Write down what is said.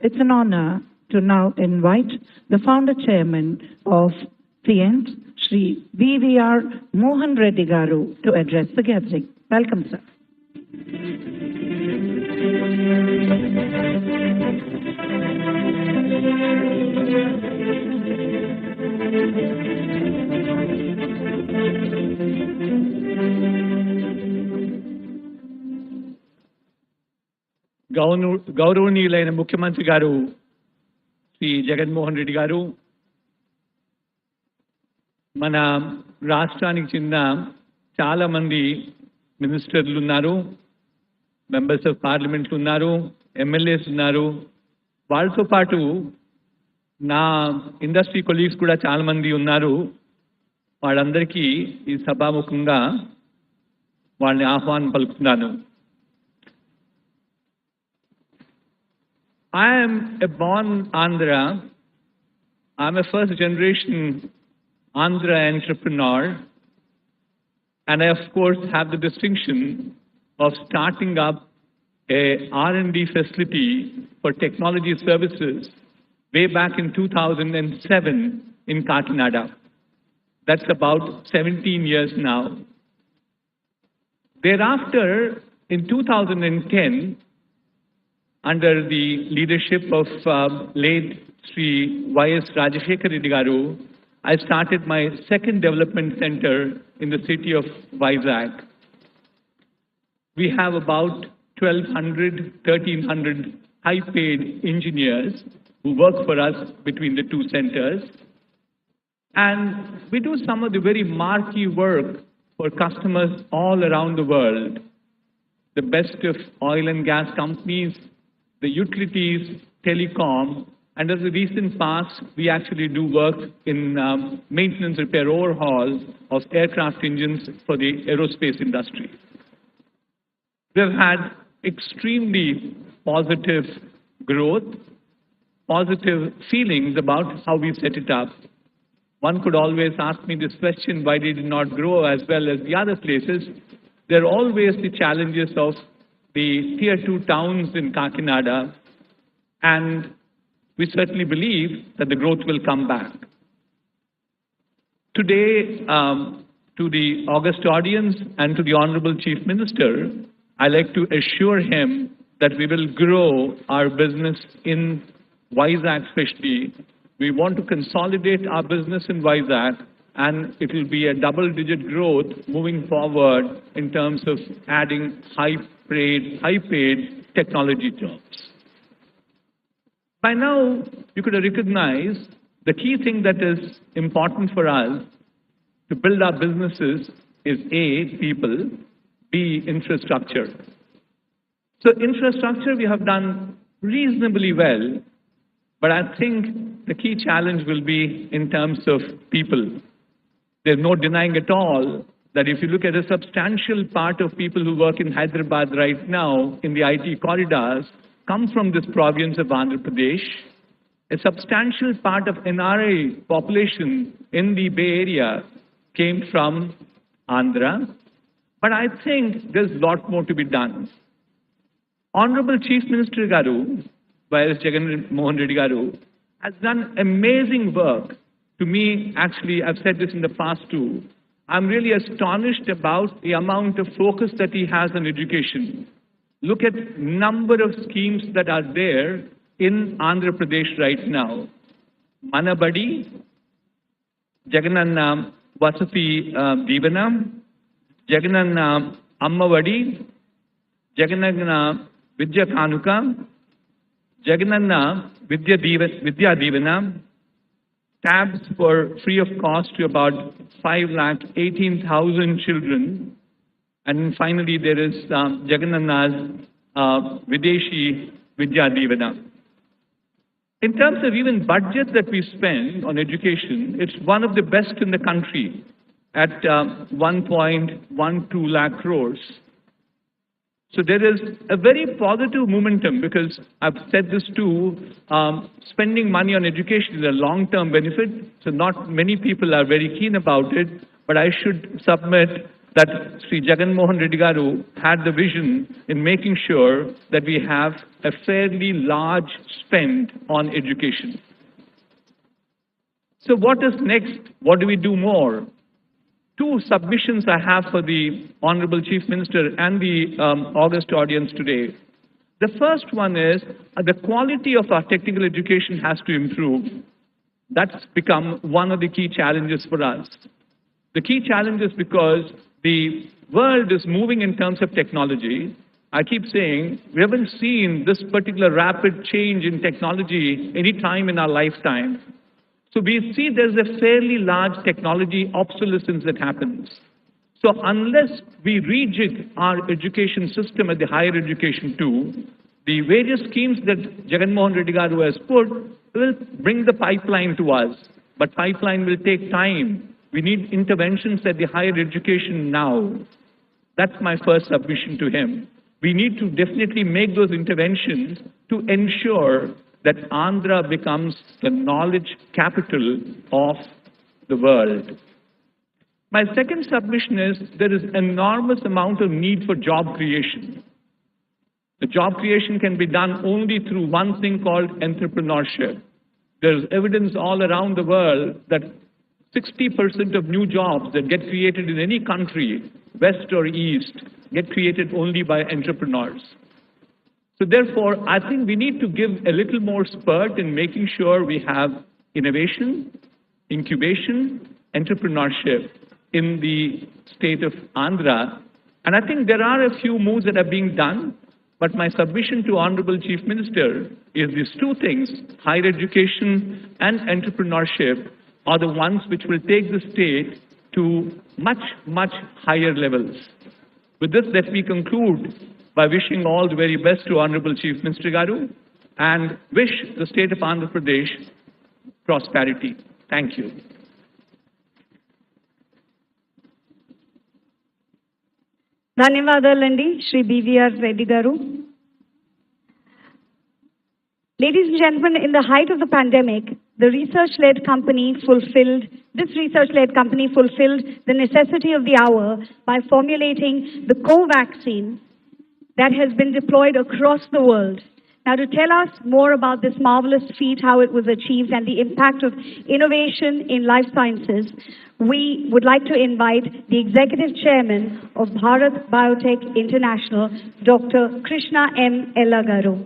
It's an honor to now invite the founder chairman of Cyient, Shri BVR Mohan Reddy Garu, to address the gathering. Welcome, sir. గౌరవనీయులైన ముఖ్యమంత్రి గారు శ్రీ జగన్ మోహన్ రెడ్డి గారు, మన రాష్ట్రానికి చెందిన చాలామంది మినిస్టర్లు ఉన్నారు, మెంబర్స్ ఆఫ్ పార్లమెంట్లు ఉన్నారు, ఎమ్మెల్యేస్ ఉన్నారు. వాళ్ళతో పాటు నా ఇండస్ట్రీ కొలీగ్స్ కూడా చాలామంది ఉన్నారు. వాళ్ళందరికీ ఈ సభాముఖంగా వాళ్ళని ఆహ్వానం పలుకుతున్నాను. I am a born Andhra. I'm a first generation Andhra entrepreneur, and I of course have the distinction of starting up a R&D facility for technology services way back in 2007 in Kakinada. That's about 17 years now. Thereafter, in 2010, under the leadership of late Sri YS Reddy Garu, I started my second development center in the city of Vizag. We have about 1,200, 1,300 high-paid engineers who work for us between the two centers. And we do some of the very marquee work for customers all around the world. The best of oil and gas companies, the utilities, telecom, and as a recent past, we actually do work in maintenance, repair, overhaul of aircraft engines for the aerospace industry. We've had extremely positive growth, positive feelings about how we set it up. One could always ask me this question, why did it not grow as well as the other places? There are always the challenges of the tier 2 towns in Kakinada, and we certainly believe that the growth will come back. Today, to the august audience and to the Honorable Chief Minister, I'd like to assure him that we will grow our business in Vizag especially. We want to consolidate our business in Vizag, and it will be a double-digit growth moving forward in terms of adding high-paid technology jobs. By now, you could recognize the key thing that is important for us to build our businesses is A, people, B, infrastructure. So infrastructure we have done reasonably well, but I think the key challenge will be in terms of people. There's no denying at all that if you look at a substantial part of people who work in Hyderabad right now in the IT corridors come from this province of Andhra Pradesh. A substantial part of NRI population in the Bay Area came from Andhra. But I think there's a lot more to be done. Honorable Chief Minister Garu, YS Jagan Mohan Reddy Garu, has done amazing work. To me, actually, I've said this in the past too, I'm really astonished about the amount of focus that he has on education. Look at number of schemes that are there in Andhra Pradesh right now. Manabadi, Jagananna Vasati Divana, Jagananna Ammavadi, Jagananna Vidya Kanuka, Jagananna Vidya Divana, tabs for free of cost to about 518,000 children. And finally, there is Jagananna's Videshi Vidya Divana. In terms of even budget that we spend on education, it's one of the best in the country at 1.12 lakh crores. So there is a very positive momentum because I've said this too, spending money on education is a long-term benefit. So not many people are very keen about it, but I should submit that Sri Jagan Mohan Reddy Garu had the vision in making sure that we have a fairly large spend on education. So what is next? What do we do more? Two submissions I have for the Honorable Chief Minister and the august audience today. The first one is the quality of our technical education has to improve. That's become one of the key challenges for us. The key challenge is because the world is moving in terms of technology. I keep saying we haven't seen this particular rapid change in technology any time in our lifetime. So we see there's a fairly large technology obsolescence that happens. So unless we rejig our education system at the higher education too, the various schemes that Jagan Mohan Reddy Garu has put will bring the pipeline to us. But pipeline will take time. We need interventions at the higher education now. That's my first submission to him. We need to definitely make those interventions to ensure that Andhra becomes the knowledge capital of the world. My second submission is there is enormous amount of need for job creation. The job creation can be done only through one thing called entrepreneurship. There's evidence all around the world that 60% of new jobs that get created in any country, west or east, get created only by entrepreneurs. So therefore, I think we need to give a little more spurt in making sure we have innovation, incubation, entrepreneurship in the state of Andhra. And I think there are a few moves that are being done, but my submission to Honorable Chief Minister is these two things, higher education and entrepreneurship, are the ones which will take the state to much, much higher levels. With this, let me conclude by wishing all the very best to Honorable Chief Minister Garu and wish the state of Andhra Pradesh prosperity. Thank you. ధన్యవాదాలండి Shri BVR Reddy గారు. Ladies and gentlemen, in the height of the pandemic, the research-led company fulfilled the necessity of the hour by formulating the co-vaccine that has been deployed across the world. Now, to tell us more about this marvelous feat, how it was achieved, and the impact of innovation in life sciences, we would like to invite the Executive Chairman of Bharat Biotech International, Dr. Krishna M. Ella Garu.